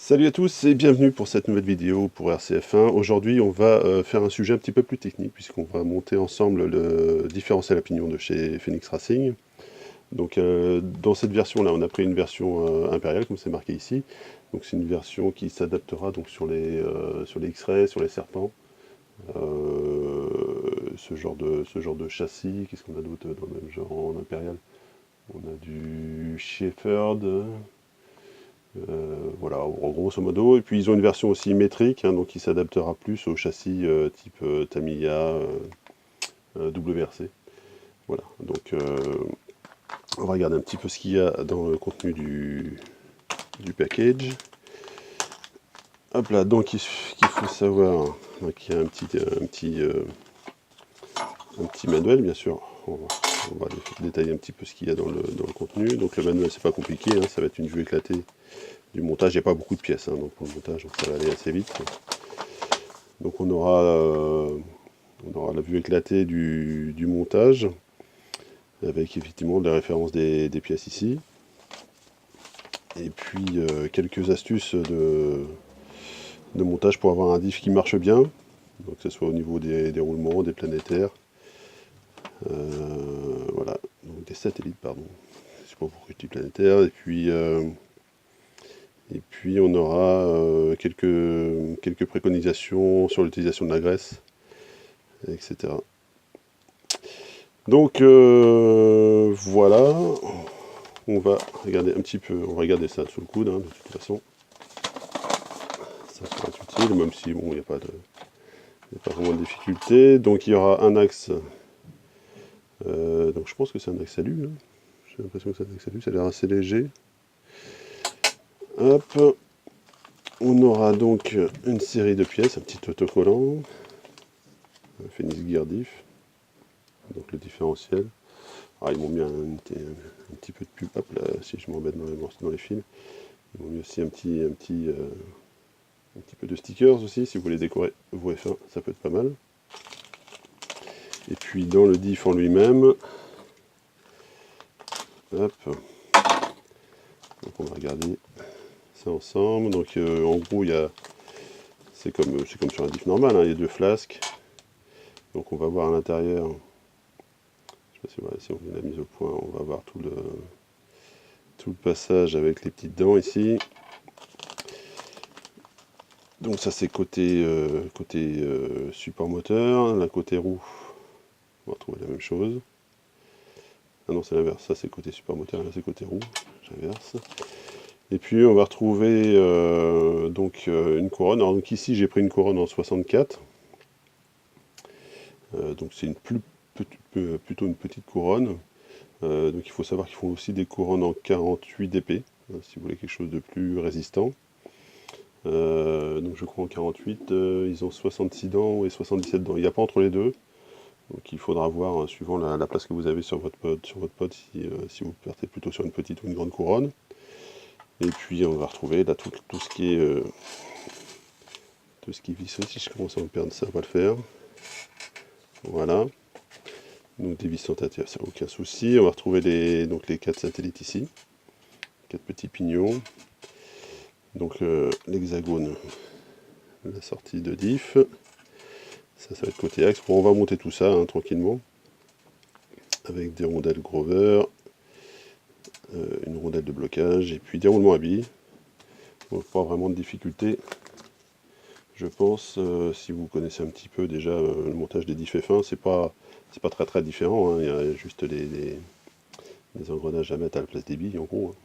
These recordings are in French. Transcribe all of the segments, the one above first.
Salut à tous et bienvenue pour cette nouvelle vidéo pour RCF1. Aujourd'hui on va faire un sujet un petit peu plus technique puisqu'on va monter ensemble le différentiel à pignon de chez Phoenix Racing. Donc dans cette version là on a pris une version impériale comme c'est marqué ici. Donc c'est une version qui s'adaptera donc sur les X-Ray, sur les serpents. Ce genre de châssis. Qu'est-ce qu'on a d'autre dans le même genre en impérial? On a du Shepherd. Voilà, en grosso modo. Et puis ils ont une version aussi métrique, hein, donc qui s'adaptera plus au châssis type Tamiya, WRC. Voilà, donc on va regarder un petit peu ce qu'il y a dans le contenu du package. Hop là, donc qu'il faut savoir qu'il y a un petit manuel, bien sûr. On va détailler un petit peu ce qu'il y a dans le contenu. Donc le manuel, c'est pas compliqué, hein, ça va être une vue éclatée du montage. Il n'y a pas beaucoup de pièces, hein, donc pour le montage, ça va aller assez vite. Donc on aura la vue éclatée du montage, avec effectivement des références des pièces ici. Et puis quelques astuces de montage pour avoir un diff qui marche bien, donc que ce soit au niveau des roulements, des planétaires, voilà, donc des satellites, pardon. Je sais pas pourquoi je dis planétaire. Et puis on aura quelques préconisations sur l'utilisation de la graisse, etc. Donc voilà, on va regarder un petit peu, on va regarder ça sous le coude, hein, de toute façon. Ça pourrait être utile, même si bon, il n'y a pas vraiment de difficulté. Donc il y aura un axe, donc je pense que c'est un axe alu, hein. J'ai l'impression que c'est un axe alu, ça a l'air assez léger. Hop, on aura donc une série de pièces, un petit autocollant, un Phoenix Gear Diff, donc le différentiel. Ah, ils m'ont mis un petit peu de pub, hop là, si je m'embête dans les fils. Ils m'ont mis aussi un petit peu de stickers aussi, si vous voulez décorer vos F1, ça peut être pas mal. Et puis dans le diff en lui-même, hop, donc on va regarder ça ensemble. Donc en gros, c'est comme sur un diff normal, hein, il y a deux flasques. Donc on va voir à l'intérieur, je sais pas si on vient la mise au point, on va voir tout le passage avec les petites dents ici. Donc ça c'est côté support moteur. La côté roue, on va retrouver la même chose. Ah non, c'est l'inverse, ça c'est côté support moteur, là c'est côté roue, j'inverse. Et puis on va retrouver une couronne. Alors donc ici j'ai pris une couronne en 64. Donc c'est plutôt une petite couronne. Donc il faut savoir qu'ils font aussi des couronnes en 48 dp, hein, si vous voulez quelque chose de plus résistant. Donc je crois en 48, ils ont 66 dents et 77 dents. Il n'y a pas entre les deux. Donc il faudra voir, hein, suivant la place que vous avez sur votre pod si vous partez plutôt sur une petite ou une grande couronne. Et puis on va retrouver là tout ce qui est vissé. Si je commence à me perdre, ça va le faire. Voilà. Donc des vis tentatives, ça aucun souci. On va retrouver les 4 satellites ici. 4 petits pignons. Donc l'hexagone, la sortie de diff. Ça va être côté axe. Bon, on va monter tout ça, hein, tranquillement. Avec des rondelles Grover, une rondelle de blocage et puis des roulements à billes. Donc pas vraiment de difficulté, je pense. Si vous connaissez un petit peu déjà le montage des diff F1, c'est pas très différent, hein. Il y a juste les engrenages à mettre à la place des billes en gros, hein.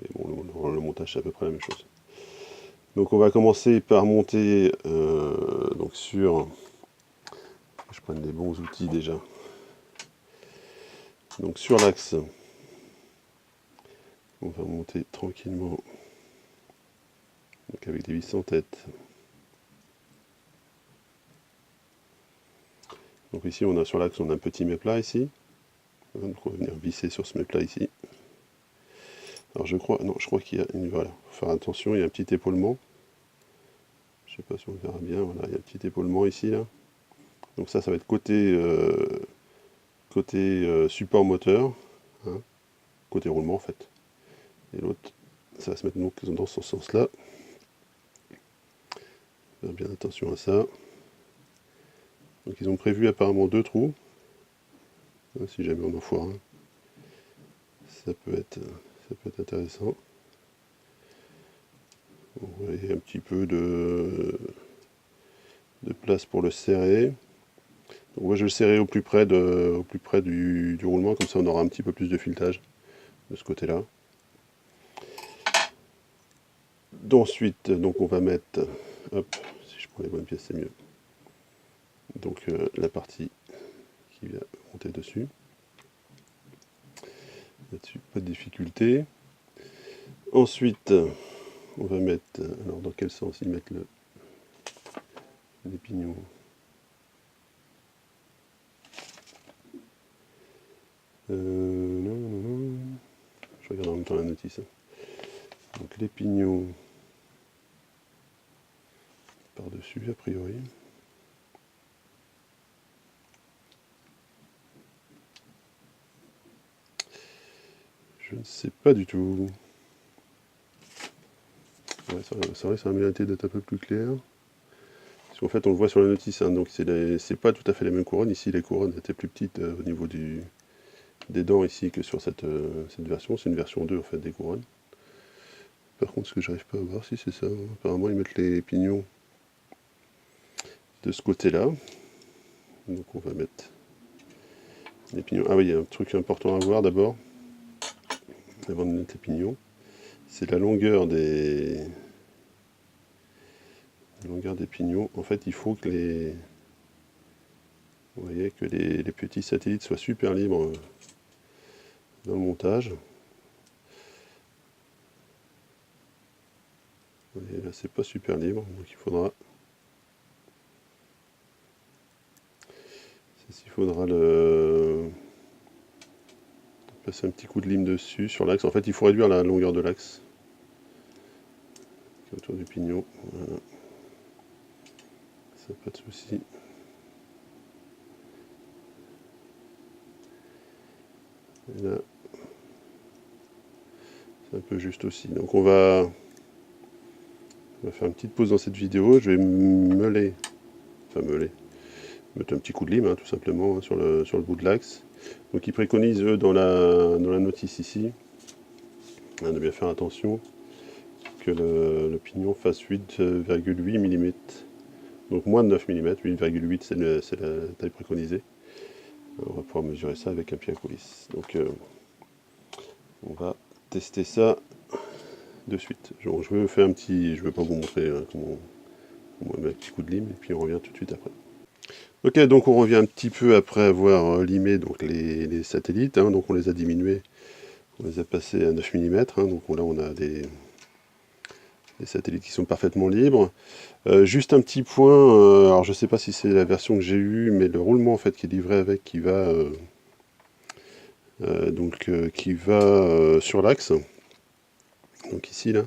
Mais bon, le montage c'est à peu près la même chose. Donc on va commencer par monter donc sur, je prenne des bons outils déjà. Donc sur l'axe, on va monter tranquillement, donc avec des vis en tête. Donc ici on a sur l'axe on a un petit méplat ici. Donc on va venir visser sur ce méplat ici. Alors je crois qu'il y a une, voilà, faut faire attention, il y a un petit épaulement. Je sais pas si on verra bien, voilà, il y a un petit épaulement ici là. Donc ça va être côté support moteur, hein, côté roulement en fait. Et l'autre, ça va se mettre donc dans ce sens-là. Faire bien attention à ça. Donc ils ont prévu apparemment 2 trous. Si jamais on en foire un, ça peut être intéressant. Vous voyez un petit peu de place pour le serrer. Donc moi je vais le serrer au plus près du roulement, comme ça on aura un petit peu plus de filetage de ce côté-là. Ensuite, donc on va mettre, hop, si je prends les bonnes pièces c'est mieux. Donc la partie qui vient monter dessus. Là-dessus, pas de difficulté. Ensuite, on va mettre, alors dans quel sens y mettre les pignons? Non. Je regarde en même temps la notice. Donc les pignons par-dessus, a priori. Je ne sais pas du tout. Ouais, c'est vrai que ça a mérité d'être un peu plus clair. Parce qu'en fait, on le voit sur la notice, hein, donc c'est pas tout à fait les mêmes couronnes. Ici, les couronnes étaient plus petites au niveau des dents ici que sur cette version. C'est une version 2 en fait des couronnes. Par contre, ce que j'arrive pas à voir, si c'est ça. Apparemment, ils mettent les pignons de ce côté-là. Donc on va mettre les pignons. Ah oui, il y a un truc important à voir d'abord, avant de mettre les pignons. C'est la longueur des pignons. En fait, il faut que vous voyez que les petits satellites soient super libres dans le montage. Vous voyez, là, c'est pas super libre, donc il faudra passer un petit coup de lime dessus sur l'axe. En fait, il faut réduire la longueur de l'axe autour du pignon. Voilà. Ça, pas de souci. Et là, c'est un peu juste aussi. Donc on va faire une petite pause dans cette vidéo. Je vais mettre un petit coup de lime, hein, tout simplement, hein, sur le bout de l'axe. Donc ils préconisent, eux, dans la notice ici, hein, de bien faire attention que le pignon fasse 8,8 mm. Donc moins de 9 mm, 8,8 c'est la taille préconisée. On va pouvoir mesurer ça avec un pied à coulisse. Donc on va tester ça de suite. Je veux faire je vais pas vous montrer comment on va mettre un petit coup de lime, et puis on revient tout de suite après. Ok, donc on revient un petit peu après avoir limé donc les satellites, hein, donc on les a diminués, on les a passés à 9 mm, hein, donc là on a des satellites qui sont parfaitement libres. Juste un petit point, alors je ne sais pas si c'est la version que j'ai eue, mais le roulement en fait qui est livré avec, qui va sur l'axe, donc ici là,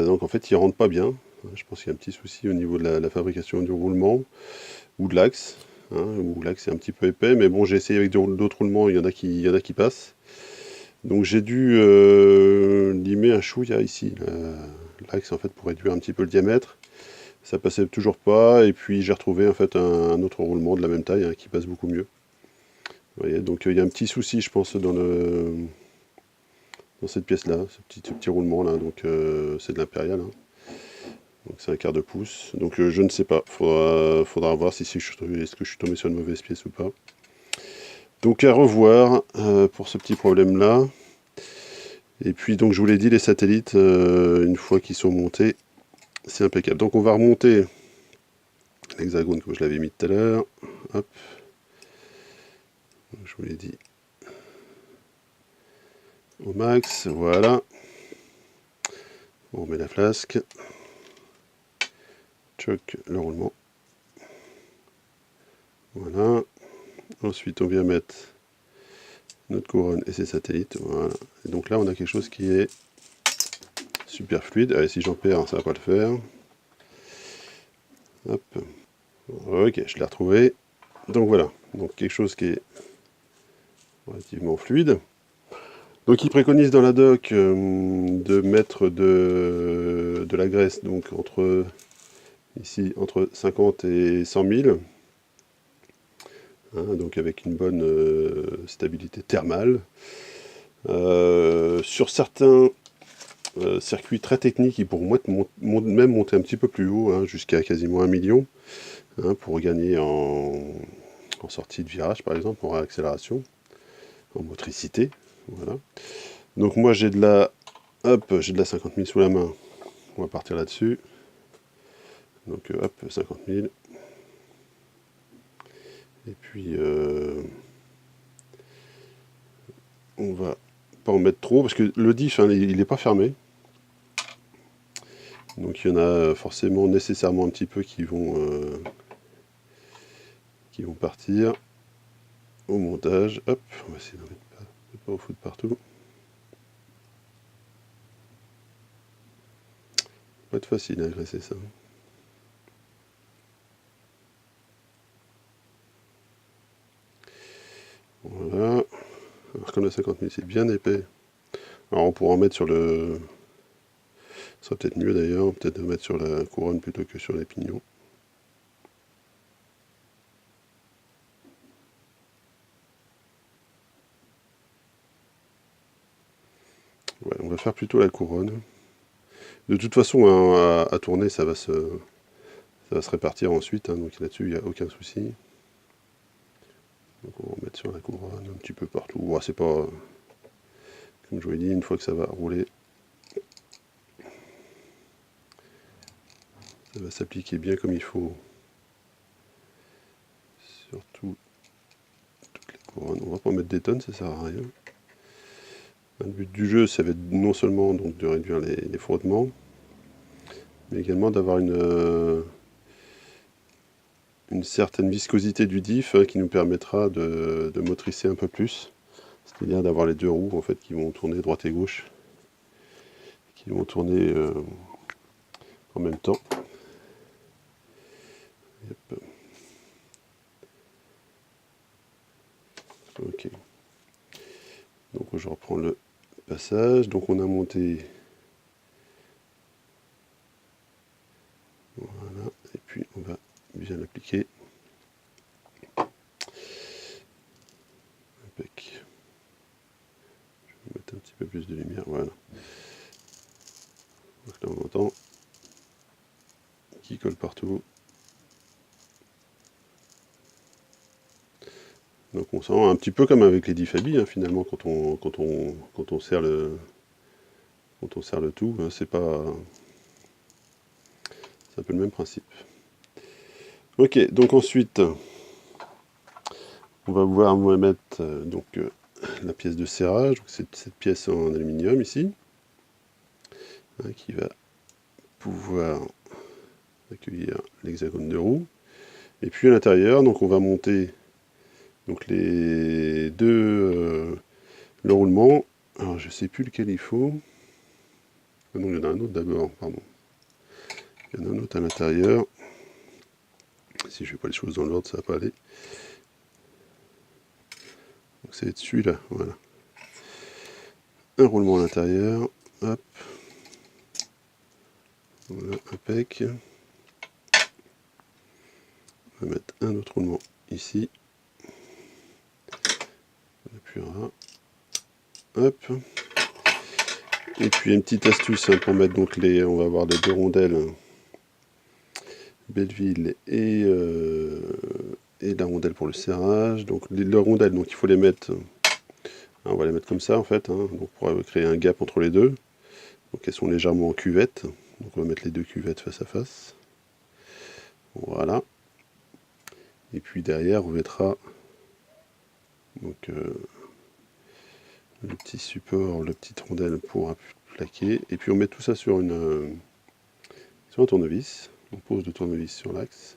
donc en fait il rentre pas bien. Je pense qu'il y a un petit souci au niveau de la fabrication du roulement ou de l'axe, hein, où l'axe est un petit peu épais, mais bon j'ai essayé avec d'autres roulements, il y en a qui passent. Donc j'ai dû limer un chouïa ici, l'axe en fait pour réduire un petit peu le diamètre. Ça passait toujours pas, et puis j'ai retrouvé en fait un autre roulement de la même taille, hein, qui passe beaucoup mieux. Vous voyez, donc il y a un petit souci je pense dans cette pièce là, ce petit roulement là, donc c'est de l'impérial, hein. Donc c'est un quart de pouce, donc je ne sais pas, faudra voir est-ce que je suis tombé sur une mauvaise pièce ou pas. Donc à revoir pour ce petit problème là. Et puis donc je vous l'ai dit, les satellites, une fois qu'ils sont montés, c'est impeccable. Donc on va remonter l'hexagone comme je l'avais mis tout à l'heure. Hop. Je vous l'ai dit. Au max, voilà. On remet la flasque. Choc le roulement. Voilà. Ensuite on vient mettre notre couronne et ses satellites. Voilà. Et donc là on a quelque chose qui est super fluide. Allez, si j'en perds, ça va pas le faire. Hop. Ok, je l'ai retrouvé. Donc voilà. Donc quelque chose qui est relativement fluide. Donc il préconise dans la doc de mettre de la graisse donc entre ici entre 50 et 100 000, hein, donc avec une bonne stabilité thermale. Sur certains circuits très techniques, ils pourront même monter un petit peu plus haut, hein, jusqu'à quasiment 1 million, hein, pour gagner en sortie de virage par exemple, en réaccélération, en motricité. Voilà. Donc moi j'ai de la 50 000 sous la main, on va partir là-dessus. Donc hop, 50 000. Et puis on va pas en mettre trop, parce que le diff, hein, il n'est pas fermé. Donc il y en a forcément nécessairement un petit peu qui vont partir au montage. Hop, on va essayer d'en mettre pas au foot partout. Pas être facile à agresser ça. Voilà. Alors comme la 50 000 c'est bien épais. Alors on pourra en mettre sur le... Ce serait peut-être mieux d'ailleurs, peut-être de mettre sur la couronne plutôt que sur les pignons. Ouais, on va faire plutôt la couronne. De toute façon, hein, à tourner, ça va se répartir ensuite, hein, donc là-dessus, il n'y a aucun souci. Donc on va en mettre sur la couronne un petit peu partout. Ouais, c'est pas... Comme je vous l'ai dit, une fois que ça va rouler, ça va s'appliquer bien comme il faut. Surtout toutes les couronnes. On va pas mettre des tonnes, ça sert à rien. Le but du jeu, ça va être non seulement donc, de réduire les frottements, mais également d'avoir une certaine viscosité du diff, hein, qui nous permettra de motricer un peu plus. C'est-à-dire d'avoir les deux roues en fait, qui vont tourner droite et gauche, qui vont tourner en même temps. Yep. Ok. Donc je reprends le passage. Donc on a monté. Voilà. Et puis on va bien l'appliquer. Impec. Je vais mettre un petit peu plus de lumière. Voilà. Donc là on entend qui colle partout. Donc on sent un petit peu comme avec les diffabis, hein, finalement, quand on serre le tout, hein, c'est un peu le même principe. Ok, donc ensuite, on va voir mettre la pièce de serrage, c'est cette pièce en aluminium ici, hein, qui va pouvoir accueillir l'hexagone de roue. Et puis à l'intérieur, donc on va monter donc les deux le roulement. Alors je sais plus lequel il faut. Ah non, il y en a un autre d'abord, pardon. Il y en a un autre à l'intérieur. Si je fais pas les choses dans l'ordre, ça va pas aller. Donc ça va être celui-là, voilà. Un roulement à l'intérieur, hop. Voilà, impec. On va mettre un autre roulement ici. On appuiera. Hop. Et puis une petite astuce, hein, pour mettre donc on va avoir les deux rondelles, hein, Belleville et la rondelle pour le serrage. Donc les rondelles, donc il faut les mettre, on va les mettre comme ça en fait, hein, donc pour créer un gap entre les deux. Donc elles sont légèrement en cuvette, donc on va mettre les deux cuvettes face à face. Voilà. Et puis derrière on mettra donc le petit support, la petite rondelle pour plaquer. Et puis on met tout ça sur un tournevis. On pose le tournevis sur l'axe.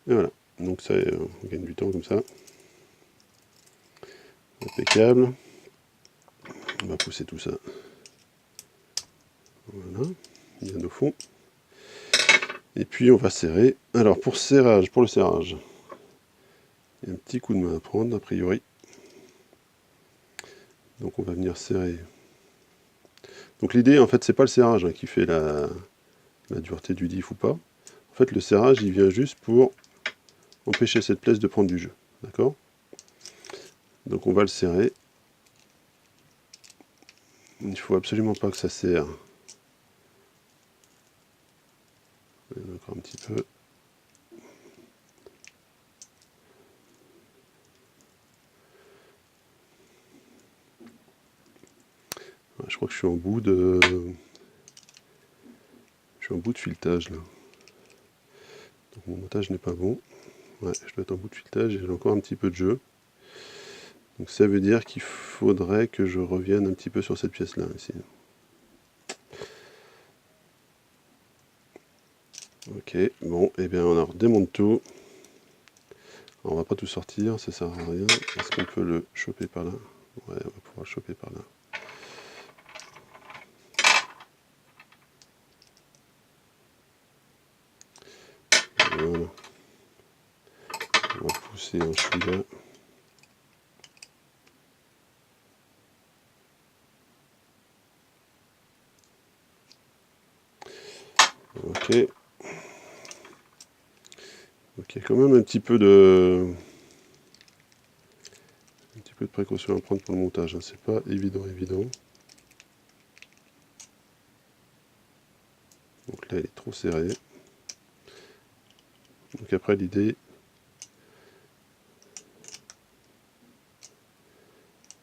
Et voilà. Donc ça, on gagne du temps comme ça. Impeccable. On va pousser tout ça. Voilà. Bien au fond. Et puis on va serrer. Alors pour le serrage, il y a un petit coup de main à prendre a priori. Donc on va venir serrer. Donc l'idée en fait c'est pas le serrage, hein, qui fait la dureté du diff ou pas. En fait, le serrage, il vient juste pour empêcher cette pièce de prendre du jeu. D'accord? Donc on va le serrer. Il ne faut absolument pas que ça serre. Encore un petit peu. Je crois que je suis en bout de... Je suis en bout de filetage là. Donc mon montage n'est pas bon. Ouais, je dois être en bout de filetage et j'ai encore un petit peu de jeu. Donc ça veut dire qu'il faudrait que je revienne un petit peu sur cette pièce là ici. Ok, bon, et bien on redémonte tout. Alors, on va pas tout sortir, ça sert à rien. Est-ce qu'on peut le choper par là? Ouais, on va pouvoir le choper par là. Voilà. On va pousser un chouïa. Ok. Donc il y a quand même un petit peu de précaution à prendre pour le montage, hein. C'est pas évident. Donc là il est trop serré. Donc après l'idée,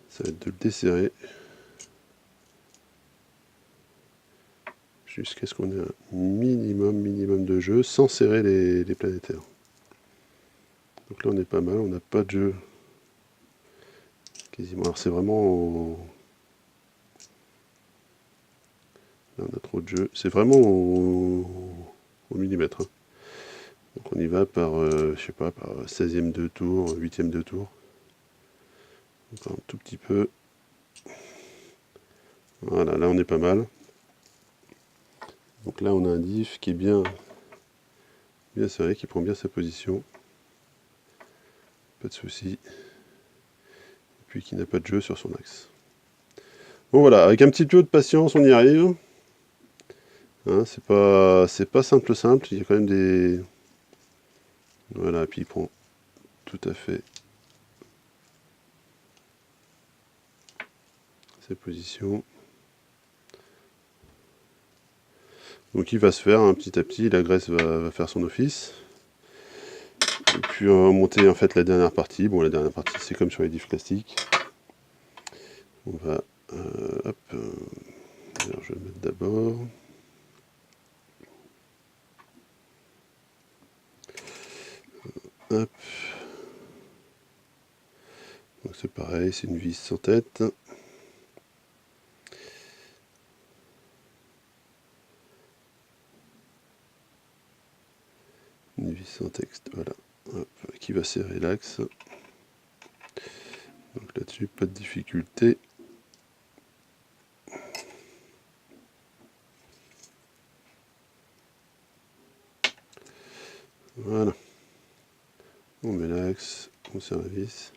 ça va être de le desserrer jusqu'à ce qu'on ait un minimum de jeu sans serrer les planétaires. Donc là on est pas mal, on n'a pas de jeu quasiment. Alors c'est vraiment... Là on a trop de jeu. C'est vraiment au millimètre, hein. Donc on y va par, je sais pas, par 16e de tour, 8e de tour. Encore un tout petit peu. Voilà, là on est pas mal. Donc là on a un diff qui est bien serré, qui prend bien sa position. Pas de souci. Et puis qui n'a pas de jeu sur son axe. Bon voilà, avec un petit peu de patience on y arrive. Hein, c'est pas simple, il y a quand même des... Voilà, et puis il prend tout à fait ses positions. Donc il va se faire, hein, petit à petit, la graisse va faire son office. Et puis on va monter en fait la dernière partie. Bon, la dernière partie c'est comme sur les diffs classiques. On va... hop, alors je vais le mettre d'abord. Hop. Donc c'est pareil, c'est une vis sans tête. Une vis sans texte, voilà. Hop, qui va serrer l'axe. Donc là-dessus, pas de difficulté. Voilà. On met l'axe, on serre la vis.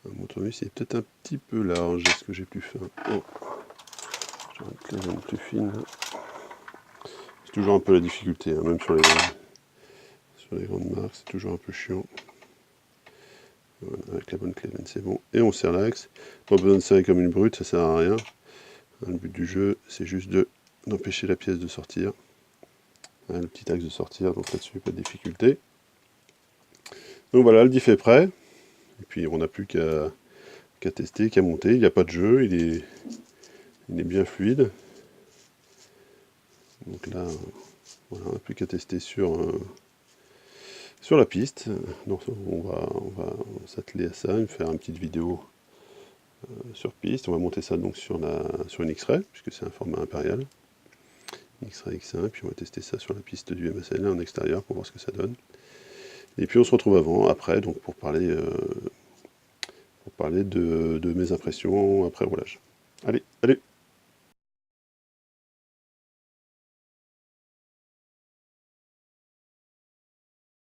Mon tournevis est peut-être un petit peu large, est-ce que j'ai plus fin? Oh. J'ai une clé plus fine. C'est toujours un peu la difficulté, hein, même sur les grandes marques, c'est toujours un peu chiant. Voilà, avec la bonne clé, c'est bon. Et on serre l'axe. Pas besoin de serrer comme une brute, ça sert à rien. Le but du jeu, c'est juste d'empêcher la pièce de sortir. Le petit axe de sortir, donc là-dessus, pas de difficulté. Donc voilà, le diff est prêt. Et puis on n'a plus qu'à tester, qu'à monter. Il n'y a pas de jeu, il est bien fluide. Donc là, voilà, on n'a plus qu'à tester sur la piste. Donc on va s'atteler à ça, faire une petite vidéo sur piste. On va monter ça donc sur une X-Ray, puisque c'est un format impérial. X-Ray X1, puis on va tester ça sur la piste du MSL en extérieur pour voir ce que ça donne. Et puis on se retrouve après, donc pour parler de mes impressions après roulage. Allez.